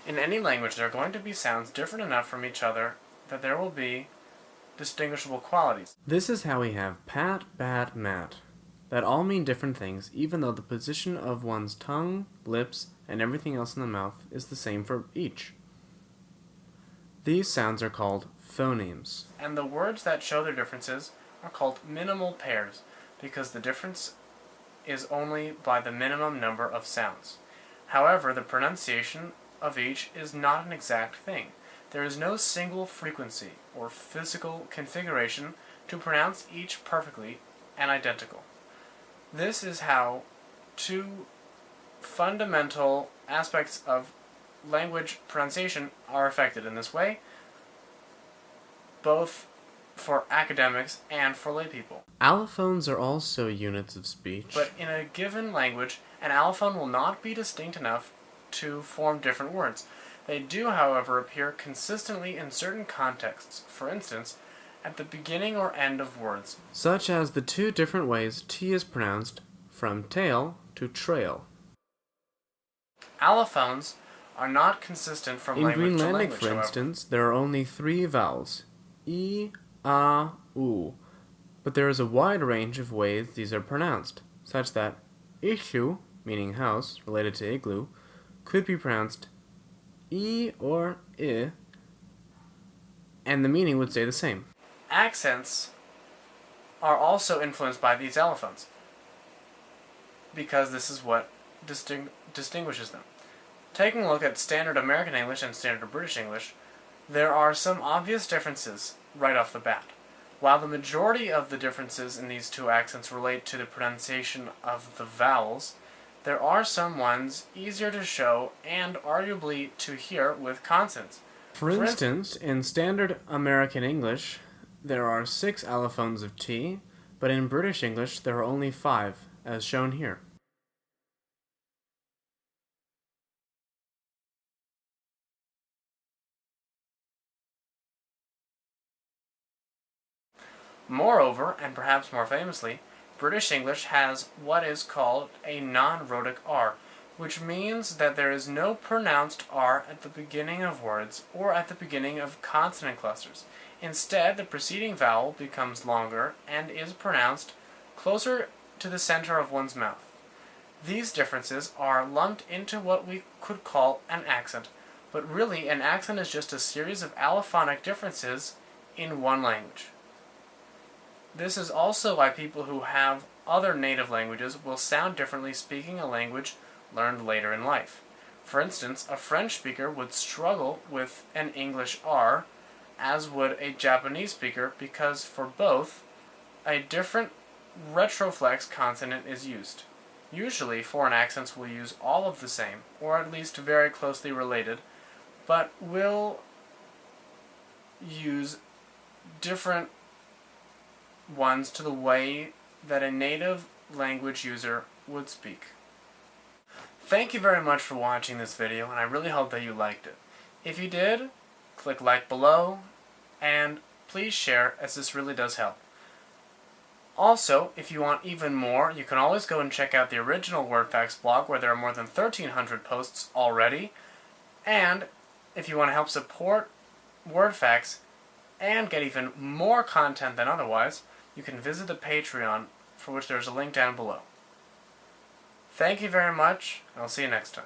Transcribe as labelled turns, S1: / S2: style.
S1: In any language, there are going to be sounds different enough from each other that there will be distinguishable qualities. This is how we have pat, bat, mat, that all mean different things, even though the position of one's tongue, lips, and everything else in the mouth is the same for each. These sounds are called phonemes. And the words that show their differences are called minimal pairs, because the difference is only by the minimum number of sounds. However, the pronunciation of each is not an exact thing. There is no single frequency or physical configuration to pronounce each perfectly and identical. This is how two fundamental aspects of language pronunciation are affected in this way, both for academics and for laypeople. Allophones are also units of speech, but in a given language, an allophone will not be distinct enough to form different words. They do, however, appear consistently in certain contexts, for instance, at the beginning or end of words, such as the two different ways T is pronounced from tail to trail. Allophones are not consistent from language to language,
S2: In Greenlandic, for instance, there are only 3 vowels, I, A, U, but there is a wide range of ways these are pronounced, such that issue, meaning house, related to igloo, could be pronounced I or I, and the meaning would stay the same.
S1: Accents are also influenced by these allophones, because this is what distinguishes them. Taking a look at Standard American English and Standard British English, there are some obvious differences right off the bat. While the majority of the differences in these two accents relate to the pronunciation of the vowels, there are some ones easier to show and arguably to hear with consonants.
S2: For instance, in Standard American English, there are 6 allophones of T, but in British English there are only 5, as shown here.
S1: Moreover, and perhaps more famously, British English has what is called a Non-Rhotic R, which means that there is no pronounced R at the beginning of words or at the beginning of consonant clusters. Instead, the preceding vowel becomes longer and is pronounced closer to the center of one's mouth. These differences are lumped into what we could call an accent, but really an accent is just a series of allophonic differences in one language. This is also why people who have other native languages will sound differently speaking a language learned later in life. For instance, a French speaker would struggle with an English R, as would a Japanese speaker, because for both, a different retroflex consonant is used. Usually, foreign accents will use all of the same, or at least very closely related, but will use different ones to the way that a native language user would speak. Thank you very much for watching this video, and I really hope that you liked it. If you did, click like below, and please share, as this really does help. Also, if you want even more, you can always go and check out the original WordFacts blog, where there are more than 1,300 posts already. And if you want to help support WordFacts and get even more content than otherwise, you can visit the Patreon, for which there's a link down below. Thank you very much, and I'll see you next time.